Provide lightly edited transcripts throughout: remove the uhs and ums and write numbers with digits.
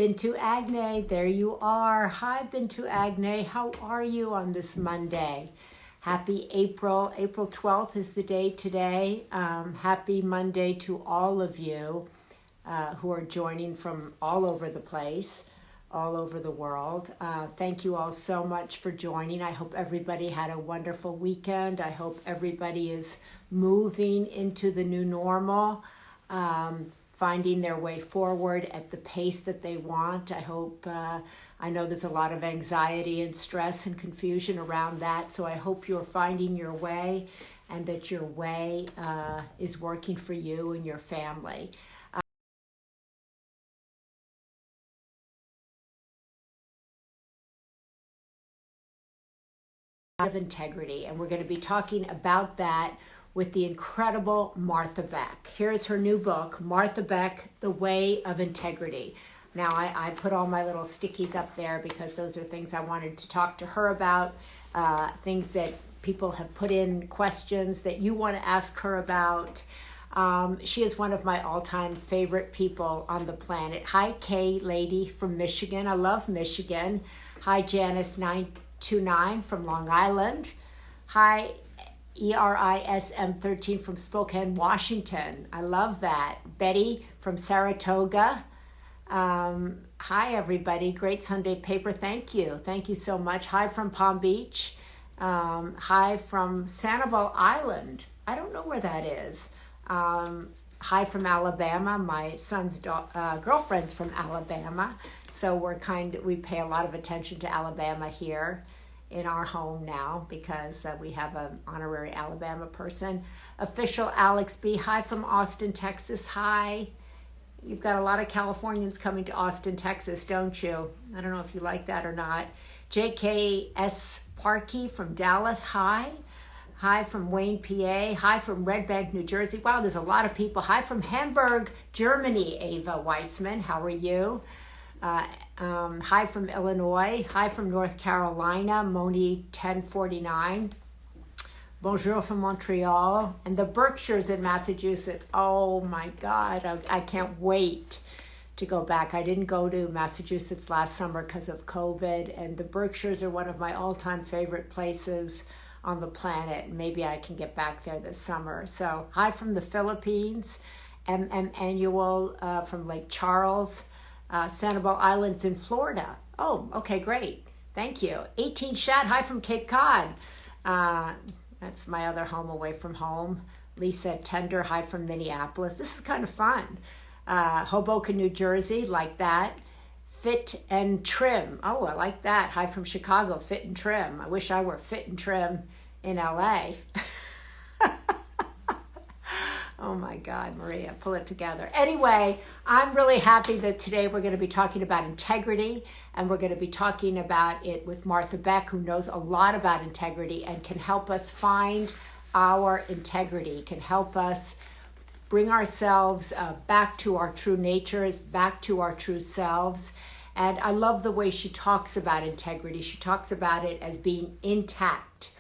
Bintu Agne, there you are. Hi, Bintu Agne. How are you on this Monday? Happy April. April 12th is the day today. Happy Monday to all of you who are joining from all over the place, all over the world. Thank you all so much for joining. I hope everybody had a wonderful weekend. I hope everybody is moving into the new normal, finding their way forward at the pace that they want. I know there's a lot of anxiety and stress and confusion around that, so I hope you're finding your way and that your way is working for you and your family. Of integrity, and we're going to be talking about that with the incredible Martha Beck. Here's her new book, Martha Beck, The Way of Integrity. Now, I put all my little stickies up there because those are things I wanted to talk to her about, things that people have put in, questions that you want to ask her about. She is one of my all-time favorite people on the planet. Hi, Kay Lady from Michigan. I love Michigan. Hi, Janice 929 from Long Island. Hi, ERISM13 from Spokane, Washington. I love that. Betty from Saratoga. Hi, everybody. Great Sunday paper. Thank you. Thank you so much. Hi from Palm Beach. Hi from Sanibel Island. I don't know where that is. Hi from Alabama. My son's girlfriend's from Alabama. So we pay a lot of attention to Alabama here in our home now because we have an honorary Alabama person. Official Alex B. Hi from Austin, Texas. Hi. You've got a lot of Californians coming to Austin, Texas, don't you? I don't know if you like that or not. JKS Parkey from Dallas. Hi. Hi from Wayne, PA. Hi from Red Bank, New Jersey. Wow, there's a lot of people. Hi from Hamburg, Germany, Ava Weissman. How are you? Hi from Illinois. Hi from North Carolina, Moni 1049. Bonjour from Montreal. And the Berkshires in Massachusetts. Oh my God, I can't wait to go back. I didn't go to Massachusetts last summer because of COVID, and the Berkshires are one of my all-time favorite places on the planet. Maybe I can get back there this summer. So hi from the Philippines. Annual from Lake Charles. Sanibel Islands in Florida. Oh, okay, great. Thank you. 18 Shad, hi from Cape Cod. That's my other home away from home. Lisa Tender, hi from Minneapolis. This is kind of fun. Hoboken, New Jersey, like that. Fit and Trim. Oh, I like that. Hi from Chicago, Fit and Trim. I wish I were fit and trim in LA. Oh my God, Maria, pull it together. Anyway, I'm really happy that today we're going to be talking about integrity, and we're going to be talking about it with Martha Beck, who knows a lot about integrity and can help us find our integrity, can help us bring ourselves back to our true natures, back to our true selves. And I love the way she talks about integrity. She talks about it as being intact,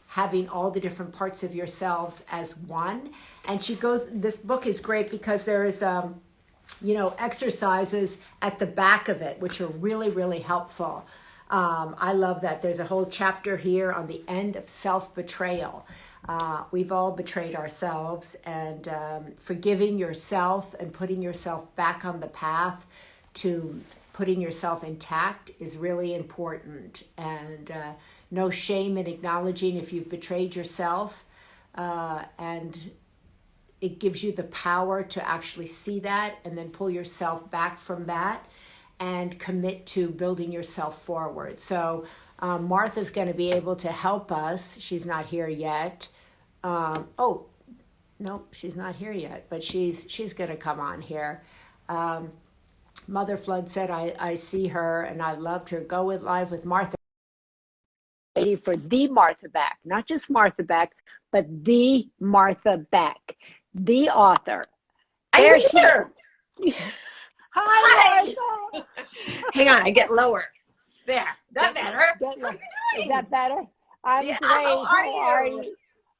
having all the different parts of yourselves as one. And she goes, this book is great because there is, exercises at the back of it, which are really, really helpful. I love that. There's a whole chapter here on the end of self-betrayal. We've all betrayed ourselves, and forgiving yourself and putting yourself back on the path to putting yourself intact is really important. And no shame in acknowledging if you've betrayed yourself, and it gives you the power to actually see that and then pull yourself back from that and commit to building yourself forward. So Martha's going to be able to help us. She's not here yet. No, she's not here yet, but she's going to come on here. Mother Flood said, I see her and I loved her. Go with live with Martha. For the Martha Beck, not just Martha Beck, but the Martha Beck, the author. I'm here. Hi, Martha. Hang on, I get lower. There, that better. How are you doing? Is that better? I'm great. How are you?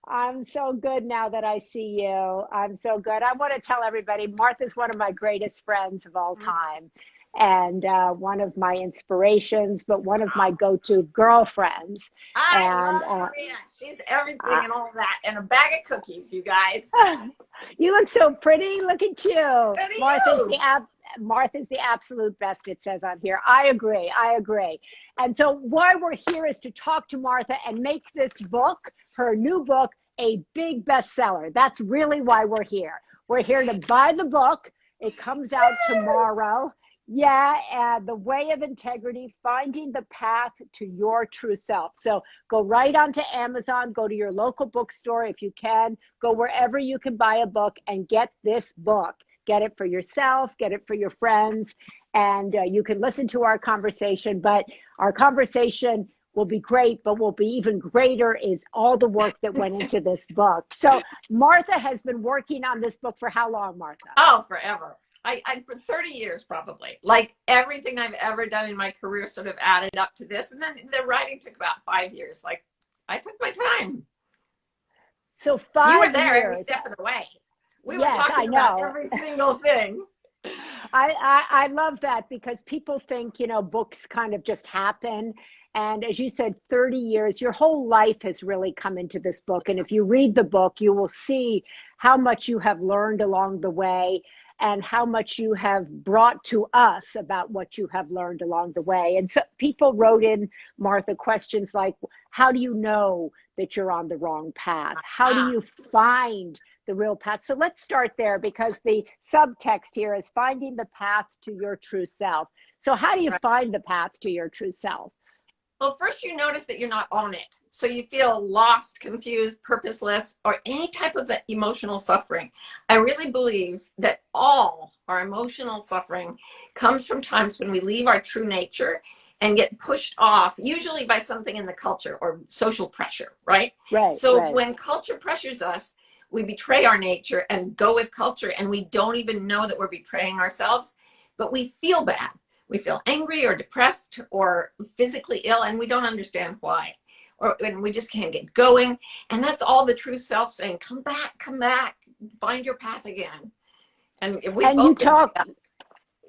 I'm so good now that I see you. I'm so good. I want to tell everybody, Martha's one of my greatest friends of all time. and one of my inspirations, but one of my go-to girlfriends. I And love Maria. She's everything and all that, and a bag of cookies, you guys. you look so pretty. Look at you. Good to Martha's you. Martha's the absolute best, it says on here. I agree. I agree. And so why we're here is to talk to Martha and make this book, her new book, a big bestseller. That's really why we're here. We're here to buy the book. It comes out tomorrow. Yeah, and The Way of Integrity, Finding the Path to Your True Self. So go right onto Amazon, go to your local bookstore if you can, go wherever you can buy a book and get this book. Get it for yourself, get it for your friends, and you can listen to our conversation. But our conversation will be great, but will be even greater is all the work that went into this book. So Martha has been working on this book for how long, Martha? Oh, forever. I for 30 years probably. Like everything I've ever done in my career sort of added up to this. And then the writing took about 5 years. Like I took my time. So 5 You were there years. every step of the way. We were Yes, I talking know. about every single thing. I love that because people think, you know, books kind of just happen. And as you said, 30 years, your whole life has really come into this book. And if you read the book, you will see how much you have learned along the way and how much you have brought to us about what you have learned along the way. And so people wrote in, Martha, questions like, how do you know that you're on the wrong path? How do you find the real path? So let's start there because the subtext here is finding the path to your true self. So how do you find the path to your true self? Well, first you notice that you're not on it. So you feel lost, confused, purposeless, or any type of emotional suffering. I really believe that all our emotional suffering comes from times when we leave our true nature and get pushed off, usually by something in the culture or social pressure, right? Right. So when culture pressures us, we betray our nature and go with culture, and we don't even know that we're betraying ourselves, but we feel bad. We feel angry or depressed or physically ill, and we don't understand why. And we just can't get going. And that's all the true self saying, come back, find your path again. And you talk,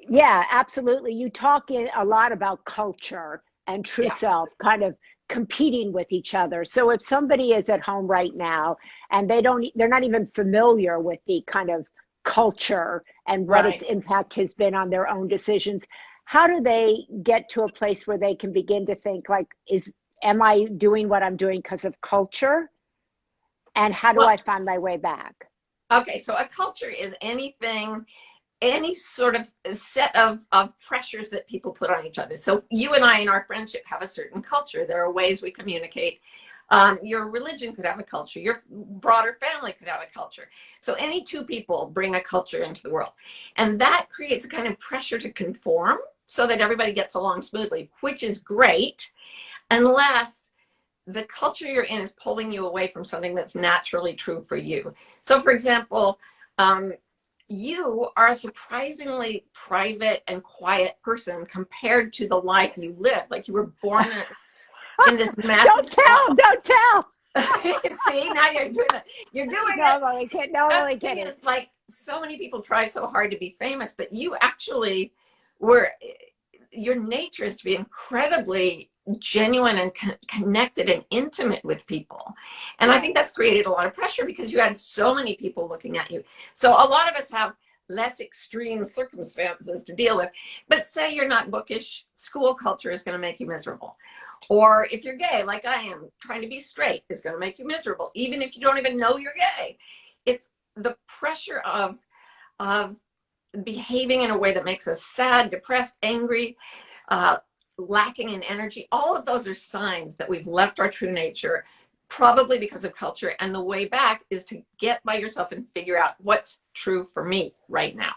yeah, absolutely. You talk a lot about culture and true self kind of competing with each other. So if somebody is at home right now and they're not even familiar with the kind of culture and what its impact has been on their own decisions, how do they get to a place where they can begin to think like, am I doing what I'm doing because of culture? And how do I find my way back? Okay, so a culture is anything, any sort of set of pressures that people put on each other. So you and I in our friendship have a certain culture. There are ways we communicate. Your religion could have a culture. Your broader family could have a culture. So any two people bring a culture into the world. And that creates a kind of pressure to conform so that everybody gets along smoothly, which is great, unless the culture you're in is pulling you away from something that's naturally true for you. So for example, you are a surprisingly private and quiet person compared to the life you lived. Like you were born in this massive Don't tell. See, now you're doing it. You're doing no, it. I'm only kidding. No, I'm only kidding. It's like so many people try so hard to be famous, but you actually were, your nature is to be incredibly genuine and connected and intimate with people. And I think that's created a lot of pressure because you had so many people looking at you. So a lot of us have less extreme circumstances to deal with. But say you're not bookish, school culture is going to make you miserable. Or if you're gay, like I am, trying to be straight is going to make you miserable, even if you don't even know you're gay. It's the pressure of behaving in a way that makes us sad, depressed, angry, lacking in energy. All of those are signs that we've left our true nature, probably because of culture. And the way back is to get by yourself and figure out what's true for me right now.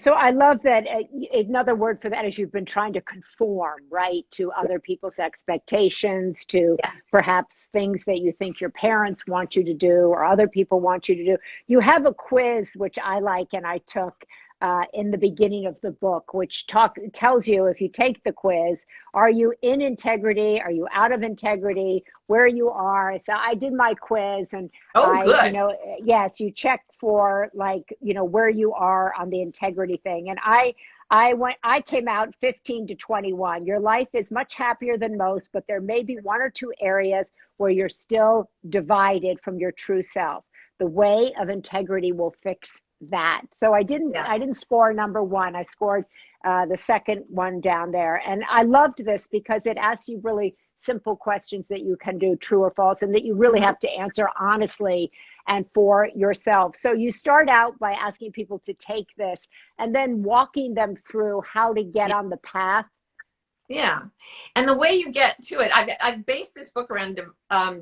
So I love that. Another word for that is you've been trying to conform, right, to other people's expectations, to perhaps things that you think your parents want you to do or other people want you to do. You have a quiz, which I like, and I took in the beginning of the book, which tells you, if you take the quiz, are you in integrity? Are you out of integrity? Where you are? So I did my quiz, and good. You know, yes, you check for like, you know, where you are on the integrity thing. And I I came out 15 to 21. Your life is much happier than most, but there may be one or two areas where you're still divided from your true self. The way of integrity will fix that. So I didn't score number one. I scored the second one down there. And I loved this because it asks you really simple questions that you can do true or false, and that you really have to answer honestly and for yourself. So you start out by asking people to take this and then walking them through how to get on the path. Yeah. And the way you get to it, I've based this book around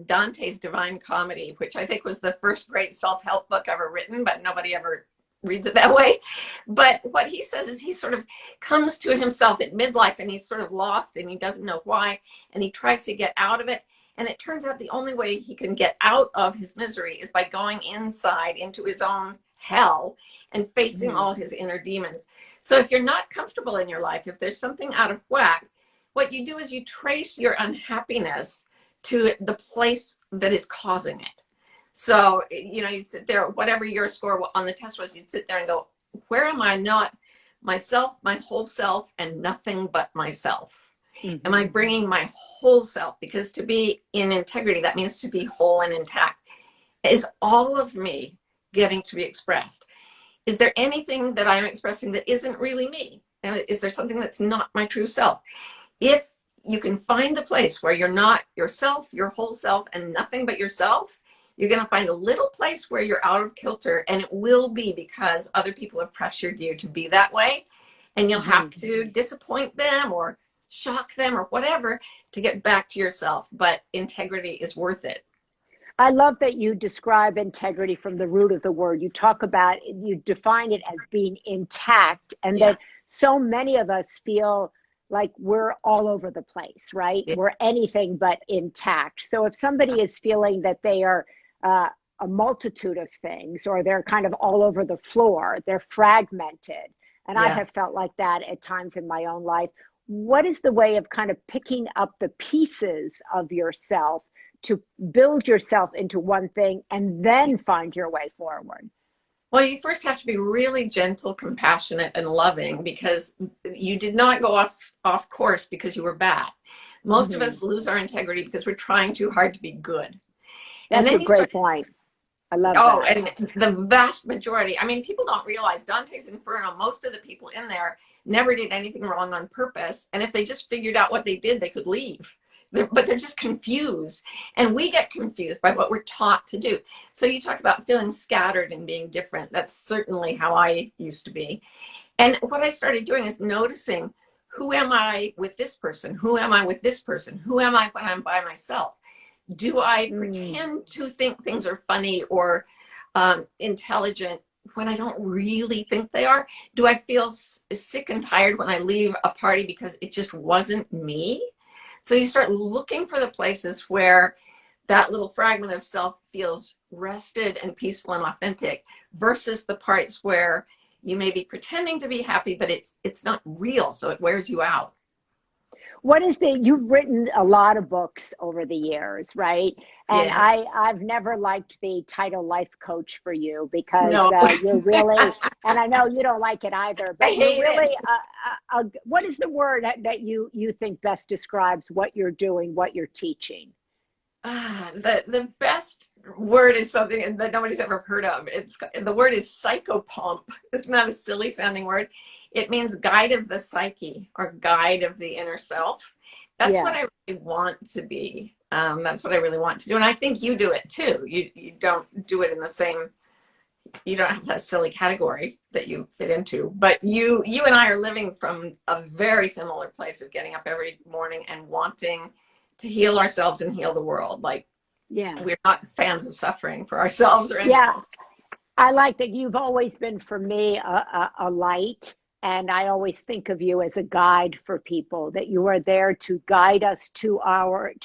Dante's Divine Comedy, which I think was the first great self-help book ever written, but nobody ever reads it that way. But what he says is he sort of comes to himself at midlife and he's sort of lost and he doesn't know why, and he tries to get out of it. And it turns out the only way he can get out of his misery is by going inside into his own hell and facing all his inner demons. So if you're not comfortable in your life, if there's something out of whack, what you do is you trace your unhappiness to the place that is causing it. So, you know, you'd sit there, whatever your score on the test was, you'd sit there and go, where am I not myself, my whole self, and nothing but myself? Am I bringing my whole self? Because to be in integrity, that means to be whole and intact. Is all of me getting to be expressed? Is there anything that I'm expressing that isn't really me? Is there something that's not my true self? If you can find the place where you're not yourself, your whole self, and nothing but yourself, you're going to find a little place where you're out of kilter, and it will be because other people have pressured you to be that way, and you'll have to disappoint them or shock them or whatever to get back to yourself. But integrity is worth it. I love that you describe integrity from the root of the word. You talk about, you define it as being intact, and that so many of us feel like we're all over the place, right? We're anything but intact. So if somebody is feeling that they are a multitude of things, or they're kind of all over the floor, they're fragmented. And I have felt like that at times in my own life. What is the way of kind of picking up the pieces of yourself to build yourself into one thing and then find your way forward? Well, you first have to be really gentle, compassionate, and loving, because you did not go off course because you were bad. Most of us lose our integrity because we're trying too hard to be good. That's a great point. I love that. Oh, and the vast majority, I mean, people don't realize Dante's Inferno, most of the people in there never did anything wrong on purpose. And if they just figured out what they did, they could leave. But they're just confused. And we get confused by what we're taught to do. So you talk about feeling scattered and being different. That's certainly how I used to be. And what I started doing is noticing, who am I with this person? Who am I with this person? Who am I when I'm by myself? Do I pretend to think things are funny or intelligent when I don't really think they are? Do I feel sick and tired when I leave a party because it just wasn't me? So you start looking for the places where that little fragment of self feels rested and peaceful and authentic, versus the parts where you may be pretending to be happy, but it's not real, so it wears you out. You've written a lot of books over the years, right? And I've never liked the title life coach for you, because you're really, and I know you don't like it either, but you're really, what is the word that you think best describes what you're doing, what you're teaching? The best word is something that nobody's ever heard of. The word is Psychopomp. It's not a silly sounding word. It means guide of the psyche, or guide of the inner self. That's what I really want to be. That's what I really want to do. And I think you do it too. You don't do it in the same, you don't have that silly category that you fit into, but you and I are living from a very similar place of getting up every morning and wanting to heal ourselves and heal the world. Like, we're not fans of suffering for ourselves or anything. Yeah, I like that. You've always been, for me, a light. And I always think of you as a guide for people, that you are there to guide us to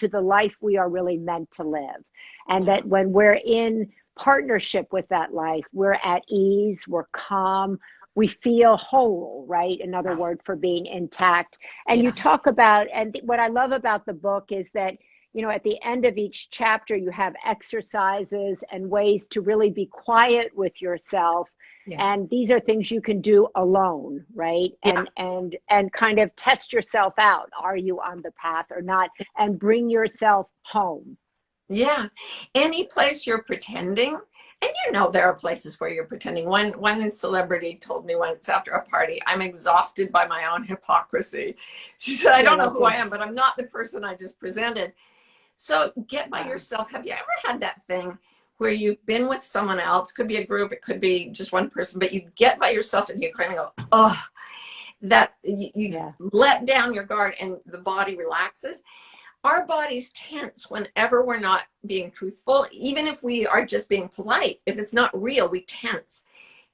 the life we are really meant to live. And that when we're in partnership with that life, we're at ease, we're calm, we feel whole, right? Another word for being intact. And you talk about, and what I love about the book is that, you know, at the end of each chapter, you have exercises and ways to really be quiet with yourself Yeah. And these are things you can do alone, right? Yeah. And kind of test yourself out. Are you on the path or not? And bring yourself home. Yeah. Any place you're pretending, and you know there are places where you're pretending. One celebrity told me once after a party, I'm exhausted by my own hypocrisy. She said, I Yeah, don't know that's who it. I am, but I'm not the person I just presented. So get by Wow. yourself. Have you ever had that thing where you've been with someone else? Could be a group, it could be just one person, but you get by yourself and you kind of go, oh, that you Yeah. let down your guard and the body relaxes. Our bodies tense whenever we're not being truthful, even if we are just being polite. If it's not real, we tense.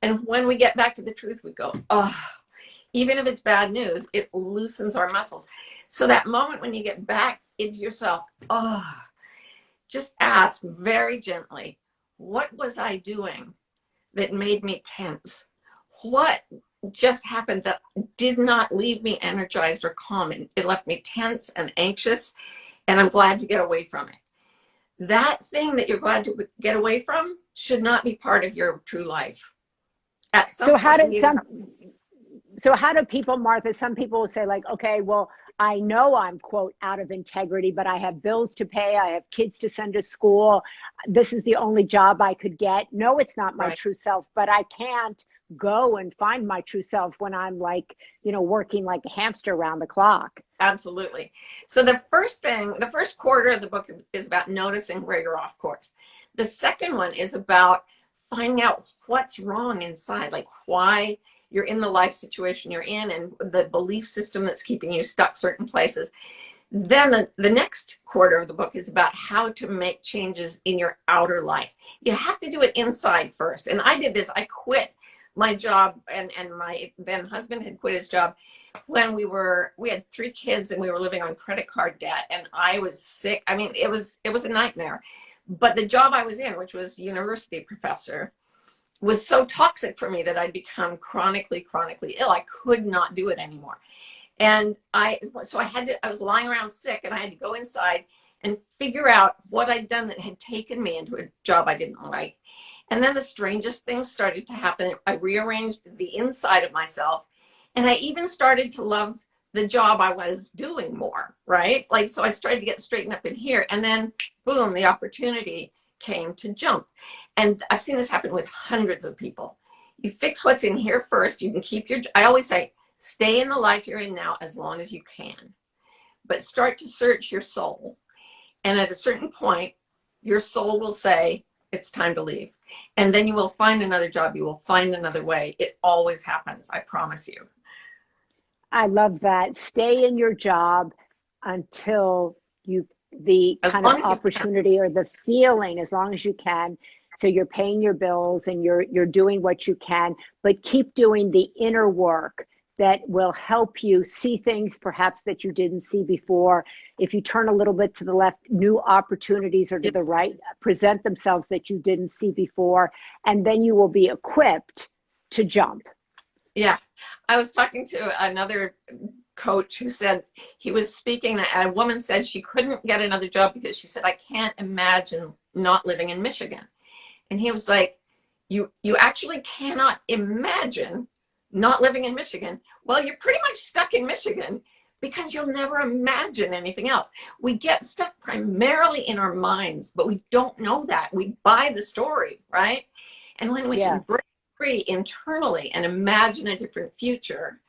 And when we get back to the truth, we go, oh, even if it's bad news, it loosens our muscles. So that moment when you get back into yourself, oh, just ask very gently, what was I doing that made me tense? What just happened that did not leave me energized or calm? It left me tense and anxious, and I'm glad to get away from it. That thing that you're glad to get away from should not be part of your true life. At So some how point, did you either some have, so how do people, Martha, some people will say like, okay, well, I know I'm quote out of integrity, but I have bills to pay. I have kids to send to school. This is the only job I could get. No, it's not my right, true self, but I can't go and find my true self when I'm like, working like a hamster around the clock. absolutely. So the first thing, the first quarter of the book is about noticing where you're off course. The second one is about finding out what's wrong inside, like why you're in the life situation you're in and the belief system that's keeping you stuck certain places. Then the next quarter of the book is about how to make changes in your outer life. You have to do it inside first. And I did this. I quit my job, and my then husband had quit his job when we had 3 kids and we were living on credit card debt, and I was sick. I mean, it was a nightmare. But the job I was in, which was university professor, was so toxic for me that I'd become chronically ill. I could not do it anymore. And I was lying around sick, and I had to go inside and figure out what I'd done that had taken me into a job I didn't like. And then the strangest things started to happen. I rearranged the inside of myself, and I even started to love the job I was doing more, right? Like, so I started to get straightened up in here, and then boom, the opportunity came to jump. And I've seen this happen with hundreds of people. You fix what's in here first, you can keep I always say, stay in the life you're in now as long as you can, but start to search your soul. And at a certain point, your soul will say, it's time to leave. And then you will find another job. You will find another way. It always happens. I promise you. I love that. Stay in your job until the As kind of long as you can. opportunity or the feeling, as long as you can. So you're paying your bills and you're doing what you can, but keep doing the inner work that will help you see things perhaps that you didn't see before. If you turn a little bit to the left, new opportunities, or to the right present themselves that you didn't see before, and then you will be equipped to jump. Yeah. I was talking to another coach who said he was speaking, and a woman said she couldn't get another job because she said, I can't imagine not living in Michigan. And he was like, you actually cannot imagine not living in Michigan. Well, you're pretty much stuck in Michigan because you'll never imagine anything else. We get stuck primarily in our minds, but we don't know that. We buy the story, right? And when we Yeah. can break free internally and imagine a different future,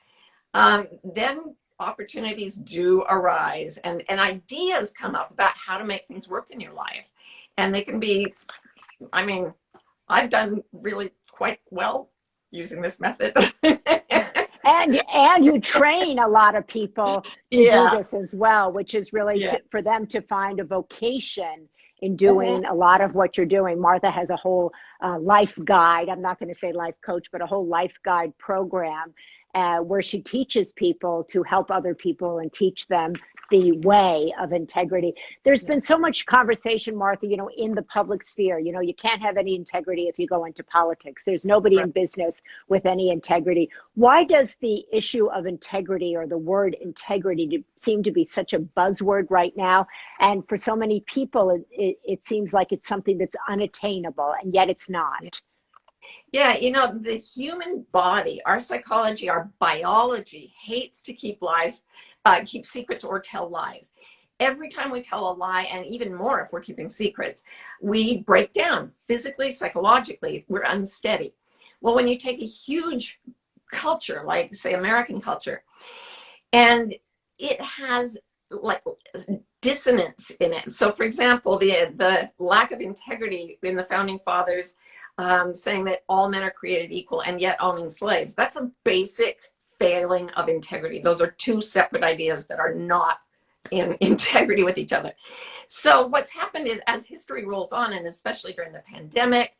then opportunities do arise, and ideas come up about how to make things work in your life. And they can be, I mean, I've done really quite well using this method. And you train a lot of people to do Yeah. this as well, which is really Yeah. for them to find a vocation in Mhm. doing a lot of what you're doing. Martha has a whole life guide. I'm not going to say life coach, but a whole life guide program where she teaches people to help other people and teach them the way of integrity. There's Yeah. been so much conversation, Martha, in the public sphere. You can't have any integrity if you go into politics. There's nobody Right. in business with any integrity. Why does the issue of integrity, or the word integrity, seem to be such a buzzword right now? And for so many people, it seems like it's something that's unattainable, and yet it's Yeah. not. Yeah, you know, the human body, our psychology, our biology hates to keep lies, keep secrets or tell lies. Every time we tell a lie, and even more if we're keeping secrets, we break down physically, psychologically, we're unsteady. Well, when you take a huge culture, like say American culture, and it has like dissonance in it. So for example, the lack of integrity in the founding fathers, saying that all men are created equal and yet owning slaves, that's a basic failing of integrity. Those are two separate ideas that are not in integrity with each other. So what's happened is, as history rolls on, and especially during the pandemic,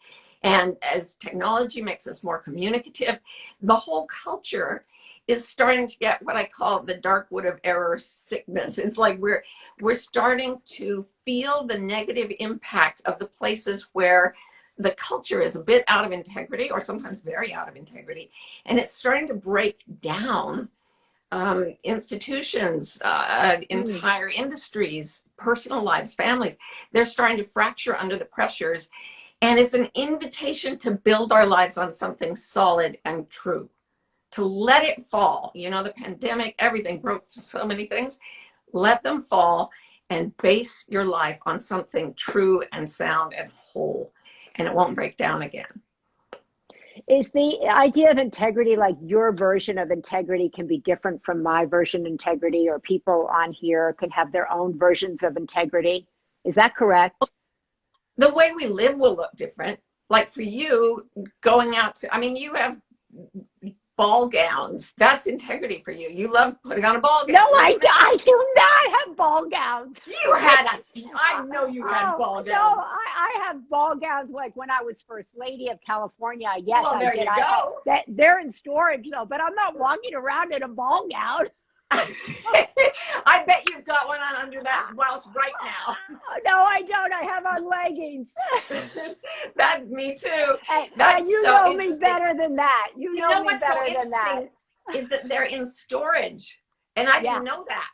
and as technology makes us more communicative, the whole culture is starting to get what I call the dark wood of error sickness. It's like we're starting to feel the negative impact of the places where the culture is a bit out of integrity, or sometimes very out of integrity, and it's starting to break down institutions, entire industries, personal lives, families. They're starting to fracture under the pressures, and it's an invitation to build our lives on something solid and true, to let it fall. You know, the pandemic, everything broke so many things. Let them fall and base your life on something true and sound and whole, and it won't break down again. Is the idea of integrity like your version of integrity can be different from my version of integrity, or people on here can have their own versions of integrity? Is that correct? The way we live will look different. Like for you, going out to, I mean, you have ball gowns. That's integrity for you. You love putting on a ball gown. No, I do not have ball gowns. You had I know you had ball gowns. No, I have ball gowns like when I was First Lady of California. Yes, well, there I did. You go. They're in storage though, but I'm not walking around in a ball gown. I bet you've got one on under that blouse right now. No, I don't. I have on leggings. That, me too. And you so know me better than that. You know me what's better so than that. Is that they're in storage, and I didn't know that.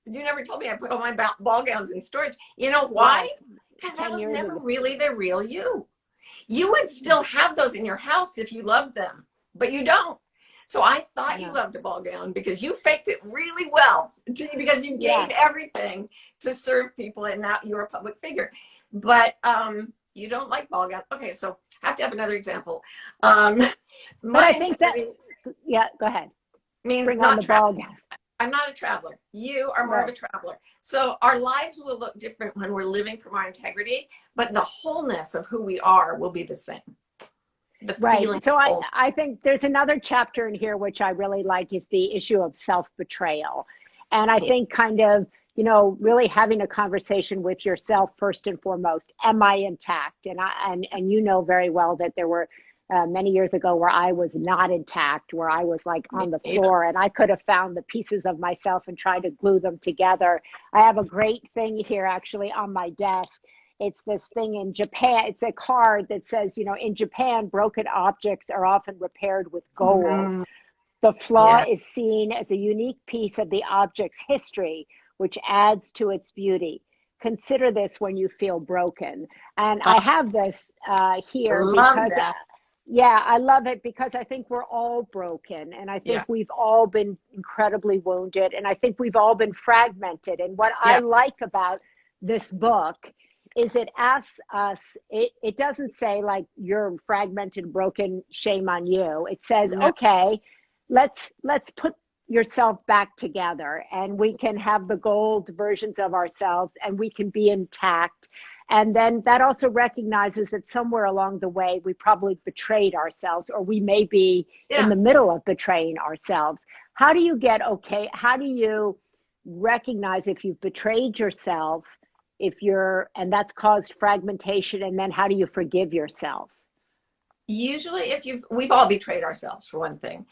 You never told me I put all my ball gowns in storage. You know why? Because that was never really the real you. You would still have those in your house if you loved them, but you don't. So I thought you loved a ball gown because you faked it really well, because you gave everything to serve people, and now you're a public figure. But you don't like ball gowns. Okay, so I have to have another example. But I think that, go ahead. Means bring not on the ball gown. I'm not a traveler. You are more of a traveler. So our lives will look different when we're living from our integrity, but the wholeness of who we are will be the same. Right. So I think there's another chapter in here which I really like, is the issue of self-betrayal. And I think kind of, you know, really having a conversation with yourself first and foremost. Am I intact? And you know very well that there were many years ago where I was not intact, where I was like on the floor, and I could have found the pieces of myself and tried to glue them together. I have a great thing here actually on my desk. It's this thing in Japan. It's a card that says, you know, in Japan, broken objects are often repaired with gold. Mm-hmm. The flaw is seen as a unique piece of the object's history, which adds to its beauty. Consider this when you feel broken. And I have this here because, I love it because I think we're all broken. And I think we've all been incredibly wounded. And I think we've all been fragmented. And what I like about this book is it asks us, it doesn't say like you're fragmented, broken, shame on you. It says, okay, let's put yourself back together, and we can have the gold versions of ourselves, and we can be intact. And then that also recognizes that somewhere along the way, we probably betrayed ourselves, or we may be in the middle of betraying ourselves. How do you how do you recognize if you've betrayed yourself, and that's caused fragmentation, and then how do you forgive yourself? Usually we've all betrayed ourselves, for one thing.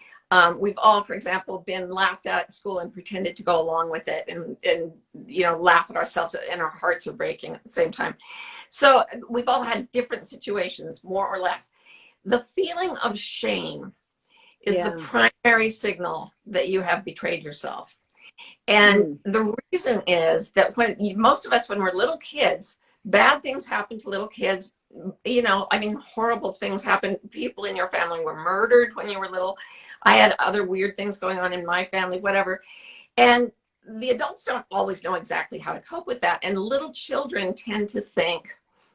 We've all, for example, been laughed at school and pretended to go along with it, and you know, laugh at ourselves, and our hearts are breaking at the same time. So we've all had different situations, more or less. The feeling of shame is the primary signal that you have betrayed yourself. And the reason is that most of us, when we're little kids, bad things happen to little kids. you know, I mean, horrible things happen. People in your family were murdered when you were little. I had other weird things going on in my family, whatever. And the adults don't always know exactly how to cope with that. And little children tend to think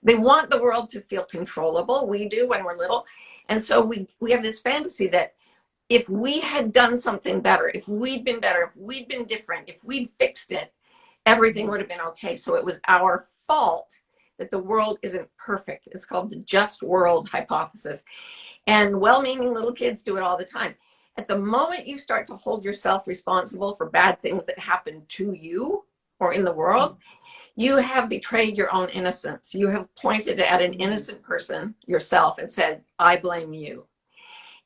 they want the world to feel controllable. We do when we're little. And so we have this fantasy that if we had done something better, if we'd been better, if we'd been different, if we'd fixed it, everything would have been okay. So it was our fault that the world isn't perfect. It's called the just world hypothesis. And well-meaning little kids do it all the time. At the moment you start to hold yourself responsible for bad things that happen to you or in the world, you have betrayed your own innocence. You have pointed at an innocent person, yourself, and said, I blame you.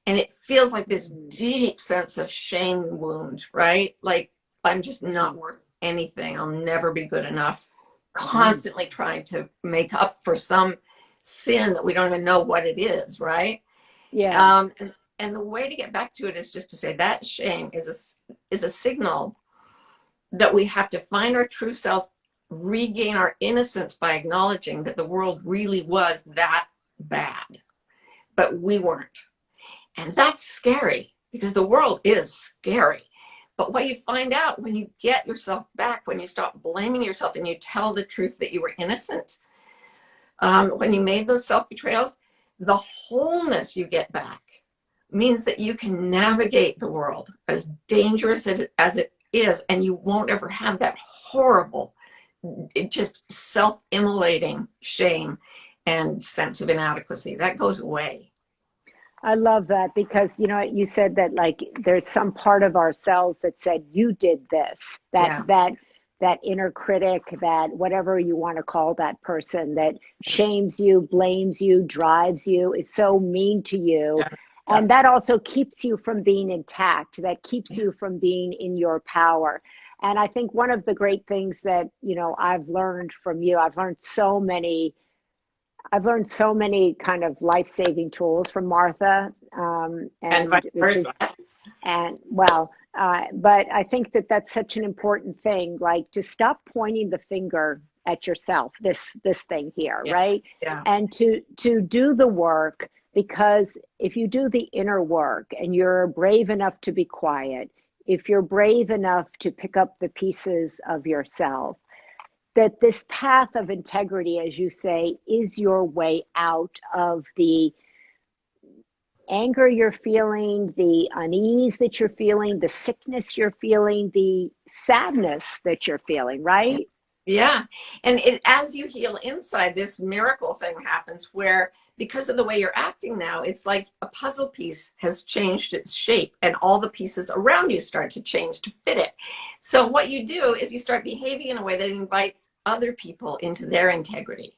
And it feels like this deep sense of shame wound, right? Like, I'm just not worth anything. I'll never be good enough. Constantly trying to make up for some sin that we don't even know what it is, right? Yeah. And the way to get back to it is just to say that shame is a signal that we have to find our true selves, regain our innocence by acknowledging that the world really was that bad, but we weren't. And that's scary because the world is scary. But what you find out when you get yourself back, when you stop blaming yourself and you tell the truth that you were innocent, when you made those self-betrayals, the wholeness you get back means that you can navigate the world as dangerous as it is, and you won't ever have that horrible, just self-immolating shame and sense of inadequacy. That goes away. I love that because, you know, you said that like there's some part of ourselves that said you did this, Yeah. that inner critic, that whatever you want to call that person that shames you, blames you, drives you, is so mean to you. Yeah. And that also keeps you from being intact, that keeps you from being in your power. And I think one of the great things that, you know, I've learned from you, I've learned so many kind of life-saving tools from Martha, And vice and which is, versa. and well, but I think that that's such an important thing, like to stop pointing the finger at yourself, this thing here, Yeah. right? Yeah. And to do the work, because if you do the inner work and you're brave enough to be quiet, if you're brave enough to pick up the pieces of yourself, that this path of integrity, as you say, is your way out of the anger you're feeling, the unease that you're feeling, the sickness you're feeling, the sadness that you're feeling, right? Yeah. And as you heal inside, this miracle thing happens where, because of the way you're acting now, it's like a puzzle piece has changed its shape and all the pieces around you start to change to fit it. So what you do is you start behaving in a way that invites other people into their integrity.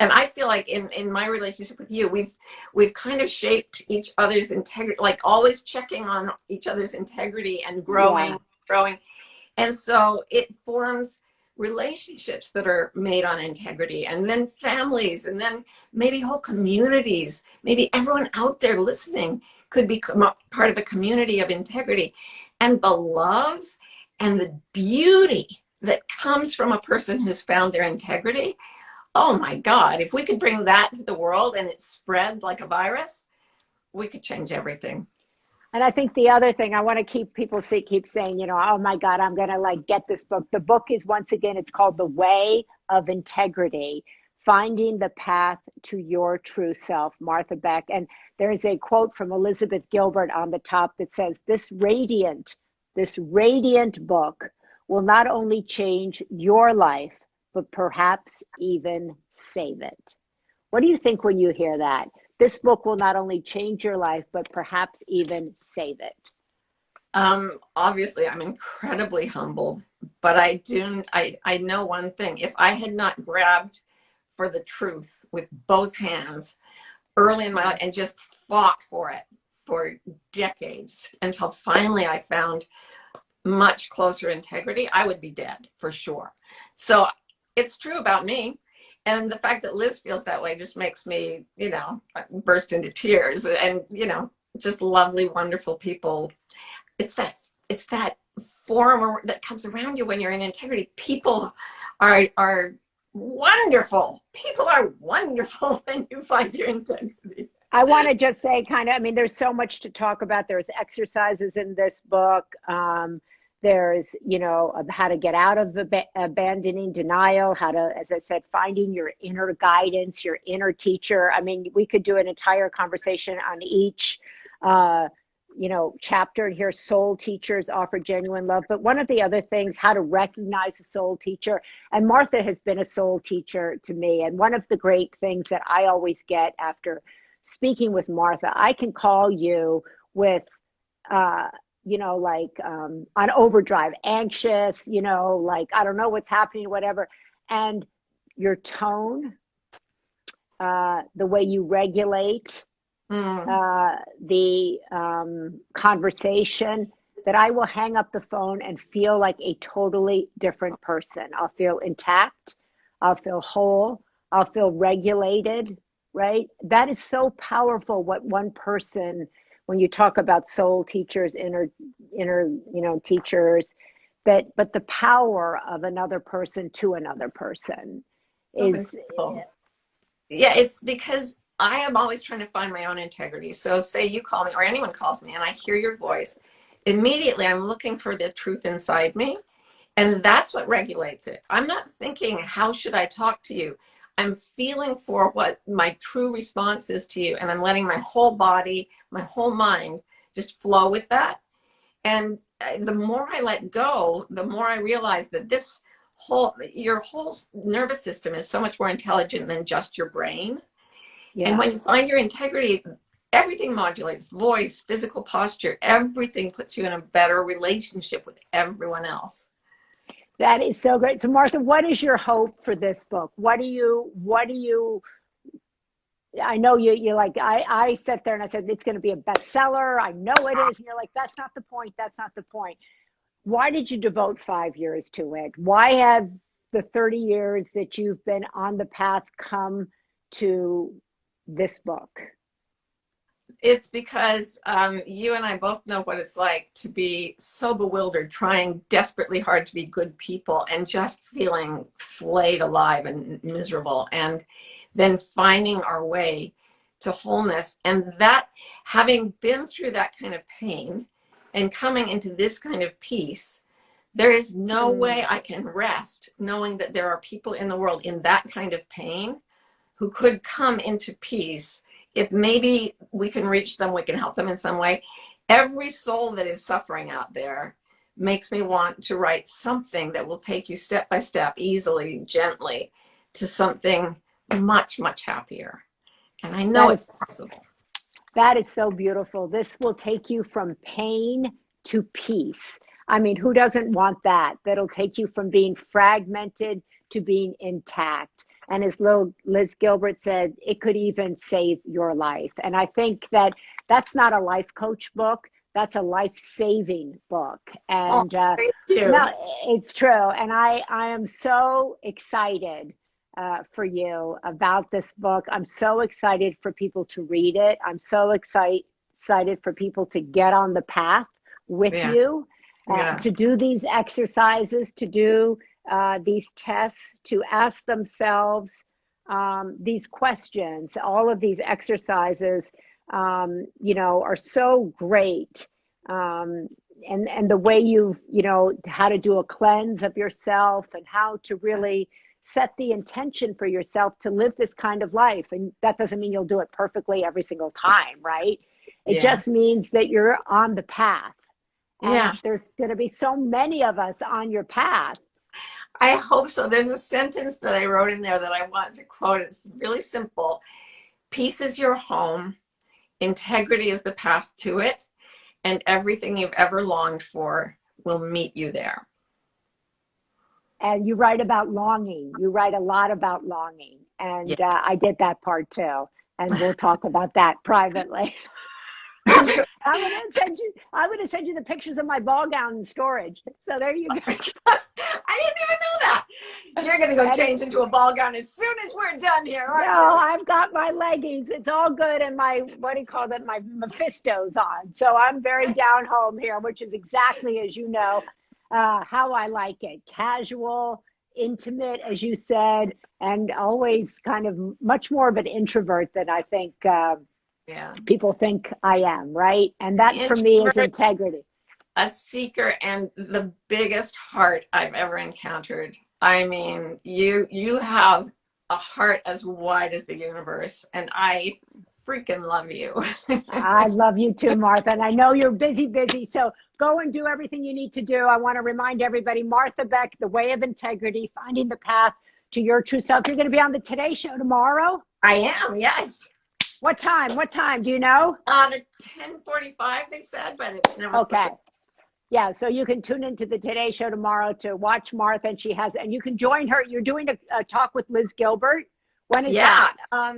And I feel like in my relationship with you, we've kind of shaped each other's integrity, like always checking on each other's integrity and Yeah. growing. And so it forms relationships that are made on integrity, and then families, and then maybe whole communities. Maybe everyone out there listening could become a part of a community of integrity. And the love and the beauty that comes from a person who's found their integrity, oh my God, if we could bring that to the world and it spread like a virus, we could change everything. And I think the other thing I want to keep saying, you know, oh my God, I'm going to like get this book. The book is, once again, it's called The Way of Integrity, Finding the Path to Your True Self, Martha Beck. And there is a quote from Elizabeth Gilbert on the top that says, this radiant book will not only change your life, but perhaps even save it. What do you think when you hear that? This book will not only change your life, but perhaps even save it. Obviously, I'm incredibly humbled, but I know one thing. If I had not grabbed for the truth with both hands early in my life and just fought for it for decades until finally I found much closer integrity, I would be dead for sure. So it's true about me. And the fact that Liz feels that way just makes me, you know, burst into tears. And, you know, just lovely, wonderful people. It's that form that comes around you when you're in integrity. People are wonderful. People are wonderful when you find your integrity. I want to just say kind of, I mean, there's so much to talk about. There's exercises in this book. There's, you know, how to get out of abandoning denial, how to, as I said, finding your inner guidance, your inner teacher. I mean, we could do an entire conversation on each, you know, chapter here. Soul teachers offer genuine love. But one of the other things, how to recognize a soul teacher. And Martha has been a soul teacher to me. And one of the great things that I always get after speaking with Martha, I can call you with, you know, like on overdrive, anxious, you know, like, I don't know what's happening, whatever. And your tone, the way you regulate the conversation, that I will hang up the phone and feel like a totally different person. I'll feel intact. I'll feel whole. I'll feel regulated, right? That is so powerful what one person, when you talk about soul teachers, inner, you know, teachers, but the power of another person to another person is. Yeah, it's because I am always trying to find my own integrity. So say you call me or anyone calls me and I hear your voice, immediately I'm looking for the truth inside me. And that's what regulates it. I'm not thinking, how should I talk to you? I'm feeling for what my true response is to you. And I'm letting my whole body, my whole mind just flow with that. And the more I let go, the more I realize that your whole nervous system is so much more intelligent than just your brain. Yeah. And when you find your integrity, everything modulates: voice, physical posture, everything puts you in a better relationship with everyone else. That is so great. So Martha, what is your hope for this book? What do you, I know you like, I sat there and I said, it's going to be a bestseller. I know it is. And you're like, that's not the point. That's not the point. Why did you devote 5 years to it? Why have the 30 years that you've been on the path come to this book? It's because you and I both know what it's like to be so bewildered, trying desperately hard to be good people and just feeling flayed alive and miserable, and then finding our way to wholeness. And that, having been through that kind of pain and coming into this kind of peace, there is no way I can rest knowing that there are people in the world in that kind of pain who could come into peace. If maybe we can reach them, we can help them in some way. Every soul that is suffering out there makes me want to write something that will take you step by step, easily, gently, to something much, much happier. And I know it's possible. That is so beautiful. This will take you from pain to peace. I mean, who doesn't want that? That'll take you from being fragmented to being intact. And as Liz Gilbert said, it could even save your life. And I think that that's not a life coach book. That's a life-saving book. And thank you. No, it's true. And I am so excited for you about this book. I'm so excited for people to read it. I'm so excited for people to get on the path with you, to do these exercises, to do these tests, to ask themselves these questions. All of these exercises, you know, are so great. And the way you know, how to do a cleanse of yourself and how to really set the intention for yourself to live this kind of life. And that doesn't mean you'll do it perfectly every single time, right? It just means that you're on the path. And there's going to be so many of us on your path. I hope so. There's a sentence that I wrote in there that I want to quote. It's really simple. Peace is your home. Integrity is the path to it. And everything you've ever longed for will meet you there. And you write about longing. You write a lot about longing. And I did that part too. And we'll talk about that privately. I'm gonna send you the pictures of my ball gown in storage. So there you go. I didn't even know that. You're gonna go change into a ball gown as soon as we're done here, aren't you? No, I've got my leggings. It's all good, and my, what do you call it, my Mephistos on. So I'm very down home here, which is exactly, as you know, how I like it. Casual, intimate, as you said, and always kind of much more of an introvert than I think Yeah. people think I am, right? And An that for me is introvert, integrity. a seeker, and the biggest heart I've ever encountered. I mean, you have a heart as wide as the universe, and I freaking love you. I love you too, Martha. And I know you're busy, busy. So go and do everything you need to do. I want to remind everybody, Martha Beck, The Way of Integrity, Finding the Path to Your True Self. You're going to be on the Today Show tomorrow. I am, yes. What time? What time? Do you know? The 10:45 they said, but it's never for Okay. sure. Yeah, so you can tune into the Today Show tomorrow to watch Martha, and you can join her. You're doing a talk with Liz Gilbert. When is Yeah, that?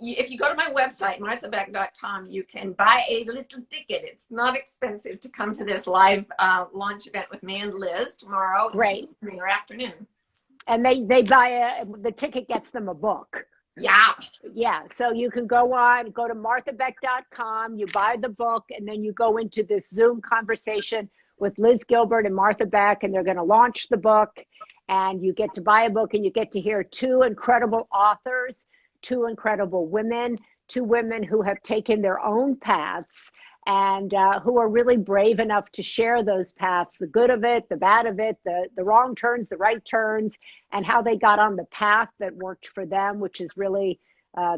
if you go to my website, marthabeck.com, you can buy a little ticket. It's not expensive to come to this live launch event with me and Liz tomorrow Great. evening or afternoon. And they buy the ticket gets them a book. Yeah. Yeah, so you can go to marthabeck.com, you buy the book, and then you go into this Zoom conversation with Liz Gilbert and Martha Beck, and they're going to launch the book, and you get to buy a book, and you get to hear two incredible authors, two incredible women, two women who have taken their own paths and who are really brave enough to share those paths, the good of it, the bad of it, the wrong turns, the right turns, and how they got on the path that worked for them, which is really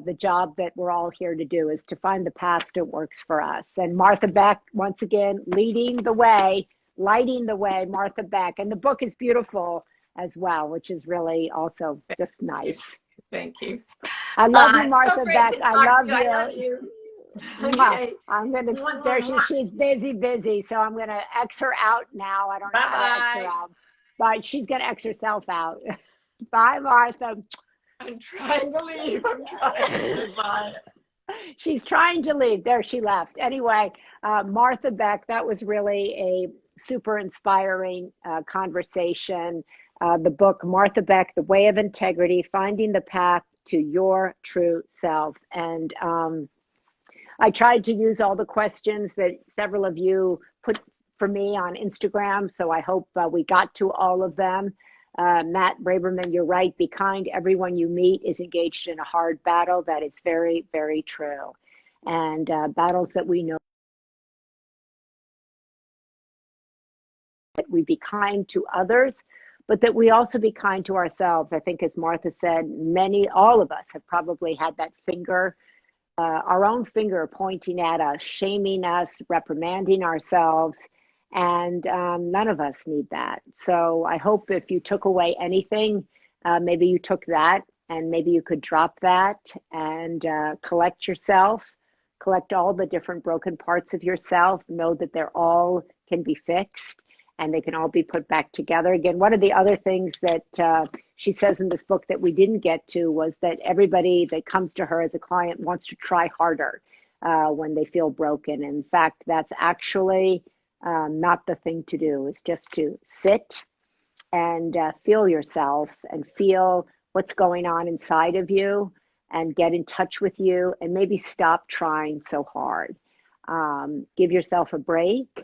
the job that we're all here to do, is to find the path that works for us. And Martha Beck, once again, leading the way, lighting the way, Martha Beck. And the book is beautiful as well, which is really also just nice. Thank you. I love you, It's so Martha great Beck. to I talk to love you. I you. love you. Mwah. Okay. I'm gonna Mwah, there mwah, mwah. she's busy, so I'm gonna X her out now. I don't know how to X her Bye-bye. out, but she's gonna X herself out. Bye, Martha. I'm trying to leave. I'm trying to leave. Bye. She's trying to leave. There, she left. Anyway, Martha Beck, that was really a super inspiring conversation. The book, Martha Beck, The Way of Integrity, Finding the Path to Your True Self. And I tried to use all the questions that several of you put for me on Instagram, so I hope we got to all of them. Matt Braverman, you're right. Be kind. Everyone you meet is engaged in a hard battle. That is very, very true. And battles that we know, that we be kind to others, but that we also be kind to ourselves. I think, as Martha said, all of us have probably had that finger, our own finger pointing at us, shaming us, reprimanding ourselves. And none of us need that. So I hope if you took away anything, maybe you took that, and maybe you could drop that and collect yourself, collect all the different broken parts of yourself, know that they're all can be fixed and they can all be put back together. Again, one of the other things that she says in this book that we didn't get to was that everybody that comes to her as a client wants to try harder when they feel broken. In fact, that's actually not the thing to do. Is just to sit and feel yourself and feel what's going on inside of you and get in touch with you and maybe stop trying so hard. Give yourself a break.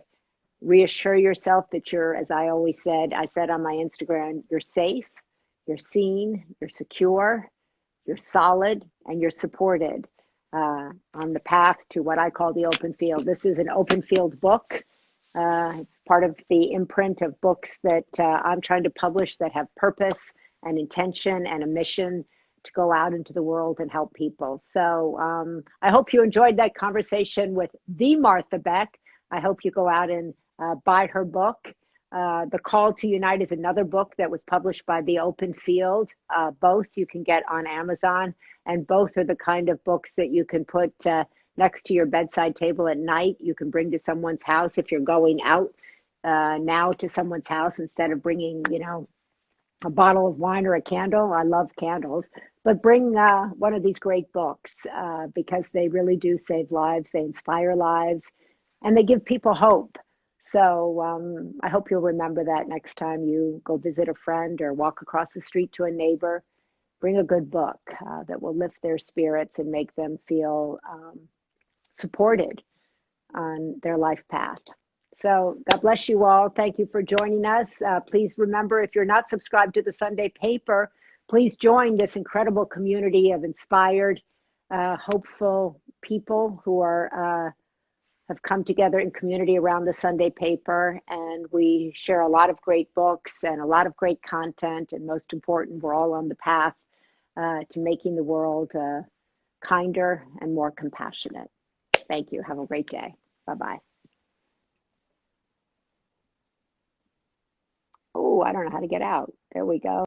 Reassure yourself that you're, as I always said, I said on my Instagram, you're safe, you're seen, you're secure, you're solid, and you're supported on the path to what I call the open field. This is an open field book. It's part of the imprint of books that I'm trying to publish that have purpose and intention and a mission to go out into the world and help people. So I hope you enjoyed that conversation with the Martha Beck. I hope you go out and buy her book. The Call to Unite is another book that was published by The Open Field. Both you can get on Amazon, and both are the kind of books that you can put next to your bedside table at night. You can bring to someone's house if you're going out now to someone's house instead of bringing, a bottle of wine or a candle. I love candles, but bring one of these great books because they really do save lives. They inspire lives and they give people hope. So I hope you'll remember that next time you go visit a friend or walk across the street to a neighbor. Bring a good book that will lift their spirits and make them feel supported on their life path. So God bless you all. Thank you for joining us. Please remember, if you're not subscribed to the Sunday paper, please join this incredible community of inspired, hopeful people who are have come together in community around the Sunday paper. And we share a lot of great books and a lot of great content. And most important, we're all on the path to making the world kinder and more compassionate. Thank you. Have a great day. Bye-bye. Oh, I don't know how to get out. There we go.